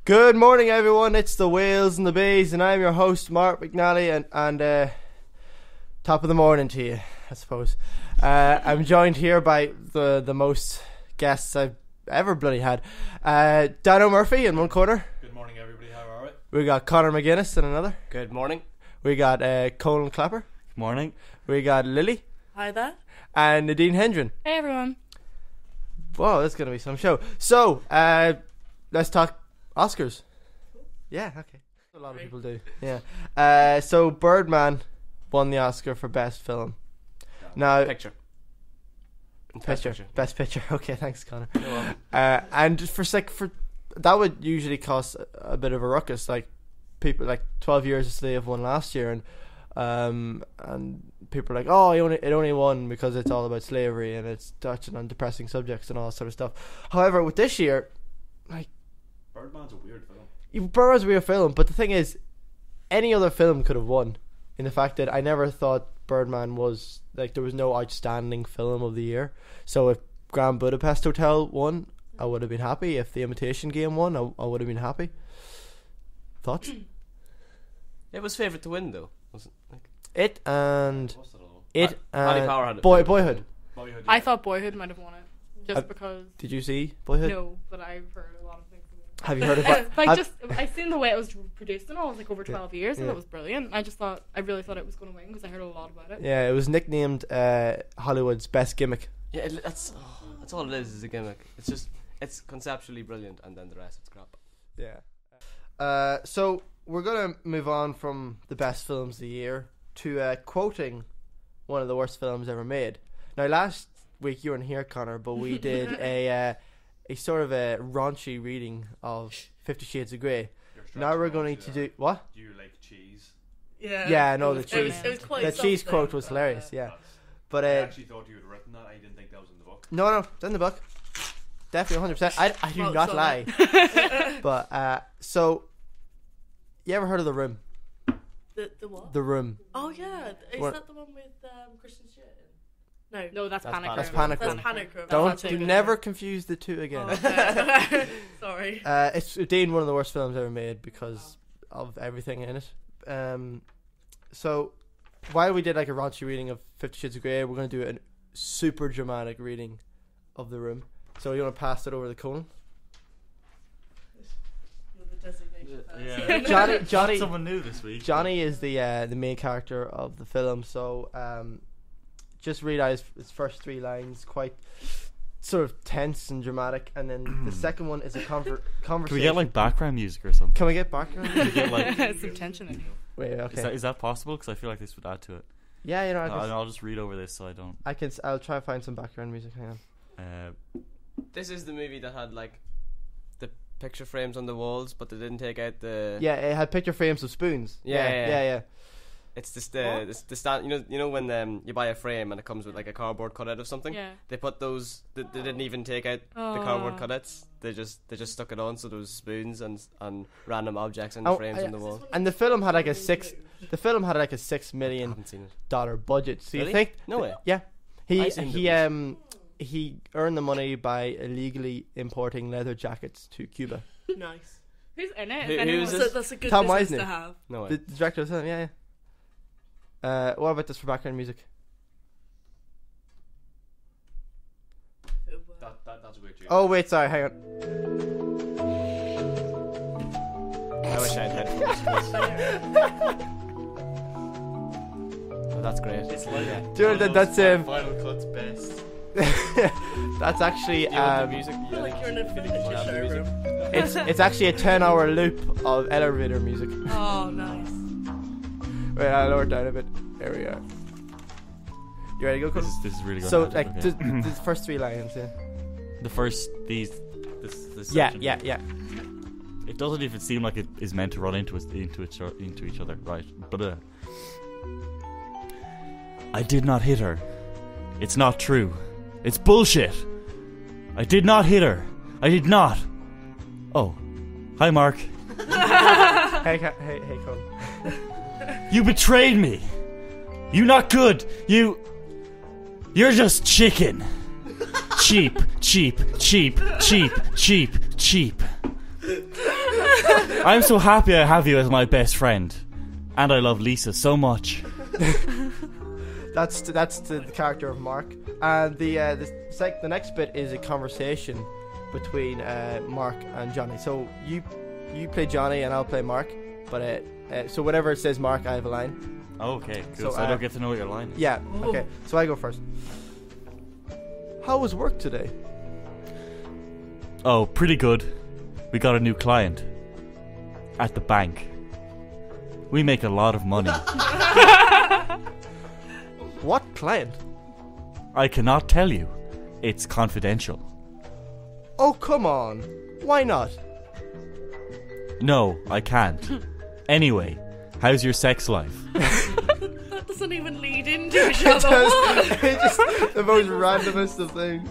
Good morning, everyone. It's the Whales and the Bays, and I'm your host, Mark McNally, and top of the morning to you, I suppose. I'm joined here by the most guests I've ever bloody had. Dano Murphy in one corner. Good morning, everybody. How are We got Conor McGuinness in another. Good morning. We got Colin Clapper. Good morning. We got Lily. Hi there. And Nadine Hendren. Hey everyone. Whoa, that's going to be some show. So, let's talk Oscars. Yeah, okay. A lot of people do. Yeah. So Birdman won the Oscar for Best Film. Now, Picture. Best Picture. Okay, thanks, Connor. And for that would usually cause a bit of a ruckus. Like people like 12 Years a Slave won last year, and people are like, oh, it only won because it's all about slavery and it's touching on depressing subjects and all that sort of stuff. However, with this year, like, Birdman's a weird film. Birdman's a weird film, but the thing is, any other film could have won. In the fact that I never thought Birdman was like, there was no outstanding film of the year. So if Grand Budapest Hotel won, I would have been happy. If The Imitation Game won, I would have been happy. Thoughts? It was favourite to win, though, wasn't it? It and What's that all? it Paddy and Power had it. Boyhood. Boyhood, I yeah. thought Boyhood might have won it, just because. Did you see Boyhood? No, but I've heard a lot of things. Have you heard about? I seen the way it was produced and all. It was like over 12 years, and Yeah. it was brilliant. I really thought it was going to win because I heard a lot about it. Yeah, it was nicknamed Hollywood's best gimmick. Yeah, that's all it is a gimmick. It's conceptually brilliant, and then the rest it's crap. Yeah. So we're gonna move on from the best films of the year to quoting one of the worst films ever made. Now, last week you weren't here, Connor, but we did a sort of a raunchy reading of 50 Shades of Grey. Now we're going to do what? Do you like cheese? Yeah, I know the cheese. It was quite The cheese something, quote was but, hilarious. Yeah, That's- but I actually thought you had written that. I didn't think that was in the book. no, it's in the book. Definitely 100%. I do Well, not sorry. lie. But so, you ever heard of The Room? The what? The Room. Oh yeah, is What? that the one with Christian Stewart? No, No, that's Panic Panic Room. That's Panic That's Room. Panic Room. Don't That's do it. never confuse the two again. Oh, okay. Sorry. It's deemed one of the worst films ever made because of everything in it. So while we did like a raunchy reading of 50 Shades of Grey, we're going to do a super dramatic reading of The Room. So you want to pass it over to Colin? With the designation first. Yeah. Johnny Someone new this week. Johnny is the main character of the film. So just read out his first three lines, quite sort of tense and dramatic, and then the second one is a conversation. Can we get like background music or something? Can we get background? Can we get, like, Some tension in here. Wait, okay. is that possible? Because I feel like this would add to it. Yeah, you know, I'll just read over this so I don't. I'll try to find some background music. Hang on. This is the movie that had like the picture frames on the walls, but they didn't take out the. Yeah, it had picture frames of spoons. Yeah. Yeah. It's just the stand. You know when you buy a frame and it comes with like a cardboard cutout of something. Yeah. They put those. They didn't even take out the cardboard cutouts. They just stuck it on, so there was spoons and random objects and Oh, frames on the wall. And the film had like a $6 I million haven't seen it. budget. So Really? you think? No way. Yeah. I seen He earned the money by illegally importing leather jackets to Cuba. Nice. Who's in it? Who is So this? that's a good Tom business Wisner. to have. No way. The director of the film, yeah. What about this for background music? That's a weird cheese. Oh wait, sorry, hang on. I wish I had headphones. Oh, that's great. It's like Do you know that's Final Cut's best. that's actually Do you want the music? I feel like you're in a furniture showroom. it's actually a 10-hour loop of elevator music. Oh, nice. Wait, I'll lower it down a bit. There we go. You ready to go? This is really good. So Okay. like the first three lines, yeah. the first this Yeah, section. yeah. It doesn't even seem like it is meant to run into each other, right? But I did not hit her. It's not true. It's bullshit. I did not hit her. I did not. Oh, hi, Mark. Hey, Colin. You betrayed me. You not good. You're just chicken. Cheap. I'm so happy I have you as my best friend. And I love Lisa so much. That's the character of Mark. And the next bit is a conversation between Mark and Johnny. So you play Johnny and I'll play Mark. But so whenever it says Mark, I have a line. Okay, cool. So I don't get to know what your line is. Yeah. Okay. So I go first. How was work today? Oh, pretty good. We got a new client. At the bank. We make a lot of money. What client? I cannot tell you. It's confidential. Oh, come on. Why not? No, I can't. Anyway, how's your sex life? That doesn't even lead into each other. It's just the most randomest of things.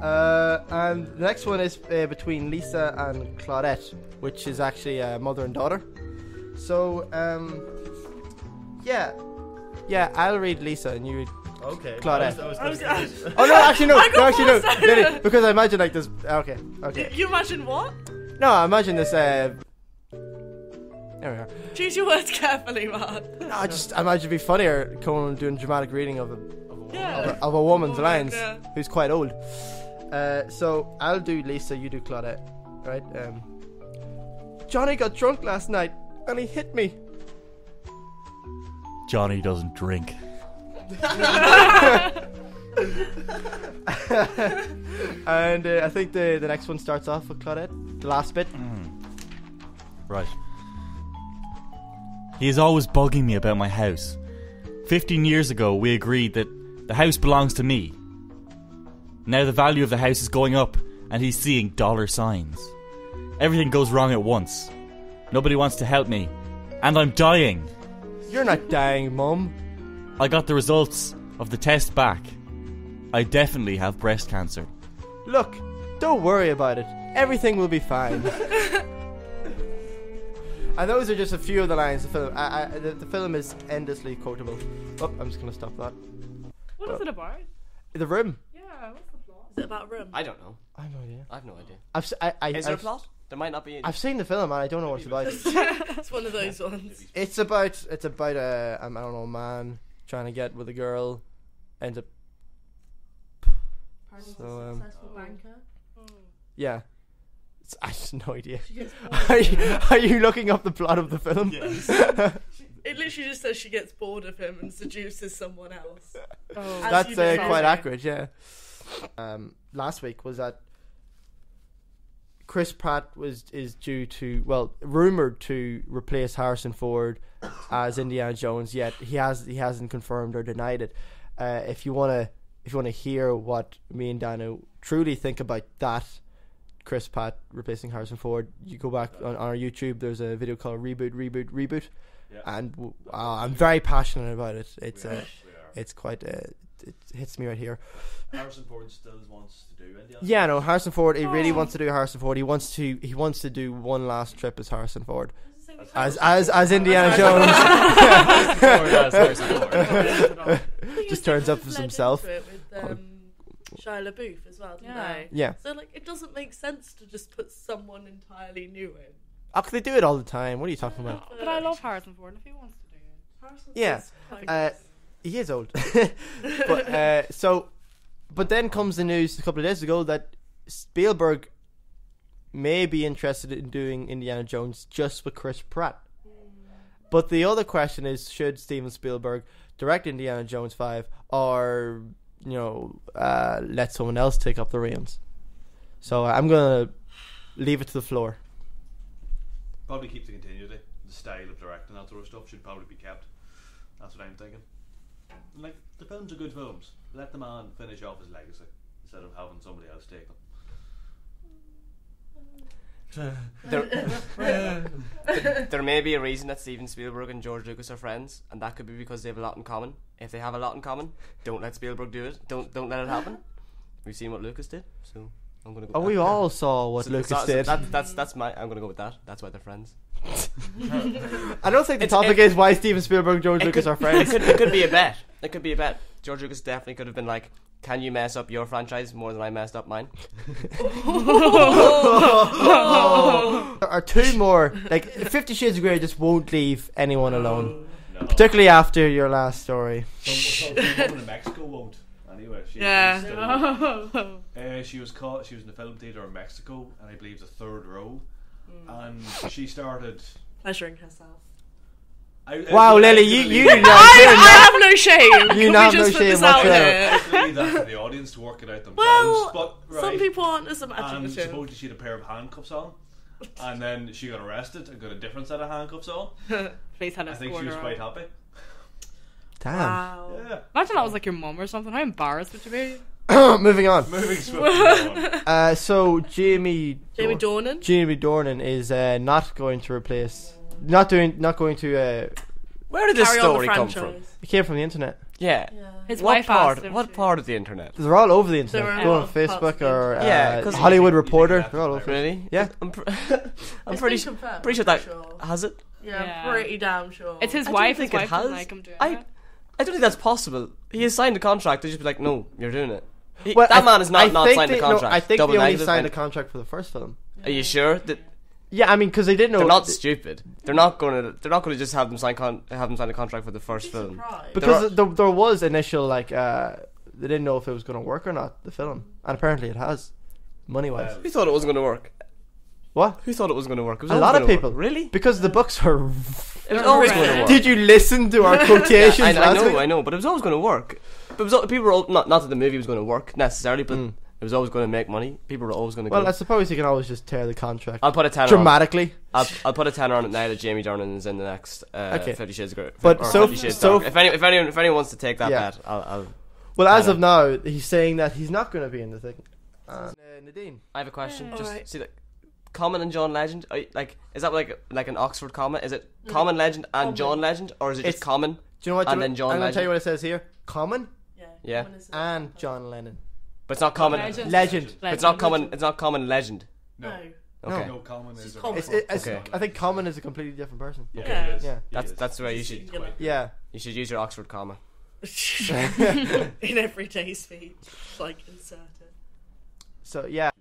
And the next one is between Lisa and Claudette, which is actually mother and daughter. So, yeah, I'll read Lisa and you read Okay. Claudette. Oh no, actually no, no, first. really, because I imagine like this. Okay. You imagine what? No, I imagine this. There we are. Choose your words carefully, man. No, I imagine it'd be funnier Conan doing dramatic reading of a Yeah. of a woman's lines yeah. who's quite old. So I'll do Lisa, you do Claudette, right? Johnny got drunk last night and he hit me. Johnny doesn't drink. And I think the next one starts off with Claudette, the last bit. Right. He is always bugging me about my house. 15 years ago, we agreed that the house belongs to me. Now the value of the house is going up, and he's seeing dollar signs. Everything goes wrong at once. Nobody wants to help me, and I'm dying. You're not dying, Mum. I got the results of the test back. I definitely have breast cancer. Look, don't worry about it. Everything will be fine. And those are just a few of the lines of the film. The film is endlessly quotable. Oh, I'm just going to stop that. What is it about? The Room. Yeah, what's the plot? Is it about room? I don't know. I have no idea. I have no idea. Is Is there a plot? There might not be. I've seen the film and I don't know what it's about. It's one of those ones. It's about a I don't know, a man trying to get with a girl, ends up. So Successful banker. yeah, I have no idea. She gets Are you looking up the plot of the film? Yes. It literally just says she gets bored of him and seduces someone else. Oh. As That's you described quite it. accurate. Yeah. Last week was that Chris Pratt is rumored to replace Harrison Ford as Indiana Jones. Yet he hasn't confirmed or denied it. If you wanna hear what me and Dano truly think about that, Chris Pratt replacing Harrison Ford, you go back on our YouTube. There's a video called Reboot, Yeah. and I'm very passionate about it. It's We are. it's quite it hits me right here. Harrison Ford still wants to do Indiana. Yeah, no, Harrison Ford. He really wants to do Harrison Ford. He wants to do one last trip as Harrison Ford, as Indiana Jones. Just turns up as himself. With, Shia LaBeouf as well, didn't Yeah. they? Yeah, So like, it doesn't make sense to just put someone entirely new in. oh, they do it all the time. What are you talking about? But I love Harrison Ford if he wants to do it. Harrison Yeah, Ford's quite uh, he is old. But then comes the news a couple of days ago that Spielberg may be interested in doing Indiana Jones just with Chris Pratt. But the other question is, should Steven Spielberg direct Indiana Jones 5 or let someone else take up the reins? So I'm gonna leave it to the floor. Probably keep the continuity, the style of directing, that sort of stuff should probably be kept. That's what I'm thinking. Like, the films are good films. Let the man finish off his legacy instead of having somebody else take them. There may be a reason that Steven Spielberg and George Lucas are friends, and that could be because they have a lot in common. If they have a lot in common, don't let Spielberg do it. Don't let it happen. We've seen what Lucas did, so I'm gonna go. Oh, with we that. all saw what So- Lucas so did. That's my. I'm gonna go with that. That's why they're friends. I don't think the topic is why Steven Spielberg and George Lucas are friends. It could be a bet. It could be a bet. George Lucas definitely could have been like, "Can you mess up your franchise more than I messed up mine?" There are two more. Like 50 Shades of Grey just won't leave anyone alone, No. particularly after your last story. Some woman in Mexico won't. Anyway, she Yeah. is Oh. she was caught. She was in the film theatre in Mexico, and I believe the third row. And she started. Pleasuring herself. Wow, Lily, you I have no shame. You Can have we no just put shame this out whatsoever. there? I leave that for the audience to work it out themselves. Well, but right, some people aren't as and imaginative. supposedly she had a pair of handcuffs on, and then she got arrested and got a different set of handcuffs on. Face had I a think she was quite happy. Damn. Wow. Yeah. Imagine that was like your mum or something. How embarrassed would you be? Moving on. Moving swiftly on. So Jamie Dornan. Jamie Dornan is not going to replace. Not going to. Where did this Carry on the story come from? franchise. It came from the internet. Yeah. His What wife part? asked him What to. part of the internet? They're all over the They're internet. all Go on parts of the Facebook or internet. Yeah, 'cause- Hollywood You think Reporter. that's They're all right? over. Really? Yeah. I'm It's pretty been confirmed, pretty sure I'm that sure. has it. Yeah, Yeah. pretty damn sure. It's his I don't wife. think His it wife didn't has. like him doing I it. I don't think that's possible. He has signed a contract. They just be like, no, you're doing it. Well, that man has I not think signed they- a contract. No, I think Double they only negative, signed a and- contract for the first film. Are you sure that Yeah, I mean, because they didn't know. they're not stupid? They're not going to just have them sign a contract for the first film. because there was initial like they didn't know if it was going to work or not, the film, and apparently it has, money wise. Well, Who thought it wasn't going to work? What? Who thought it was going to work? It was A always lot of gonna work. people. Really? Because the books are. It was always going to work. Did you listen to our quotations? I last week? know, but it was always going to work. But it was, people were all, not that the movie was going to work necessarily, but it was always going to make money. People were always going to Well, go. I suppose you can always just tear the contract I'll put a tenner dramatically. I'll put a tenner on it now that Jamie Dornan is in the next 50 Shades of Grey. But or so- 50 Shades so- Dark. If anyone wants to take that Yeah. bet, I'll. Well, as I of now, he's saying that he's not going to be in the thing. Nadine. I have a question. Yeah. Just Alright. see, like, Common and John Legend. Is that like an Oxford comma? Is it Common Legend and Common. John Legend, or is it just It's- Common? Do you know what? And then John I'm going to tell Legend. you what it says here. Common Yeah. and John Lennon. But it's not Common. Legend. Legend. It's not Common. It's not Common Legend. No. Okay. No common is. Common. It's, Okay. I think Common is a completely different person. Yeah. Yeah. It is. Yeah. It is. That's the way you should. Yeah. You should use your Oxford comma. In everyday speech, like insert it. So yeah.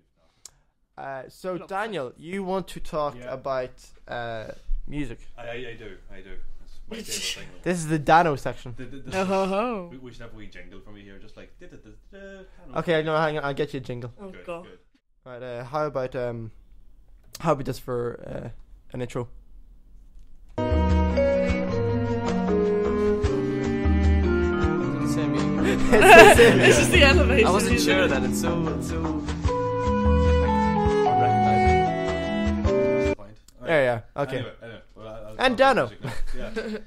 So Look, Daniel, you want to talk Yeah. about music? I do. It's my favorite thing. This is the Dano section. Oh ho ho. We should have a wee jingle from you here, just like. Okay, no, hang on. I'll get you a jingle. Oh Good, god. good. Right. How about this for an intro? It's just the elevation. I wasn't isn't sure it? that it's so. Unrecognizable. That's the point. Alright. Yeah. Okay. Anyway, well, I'll And talk Dano. about music now. Yeah.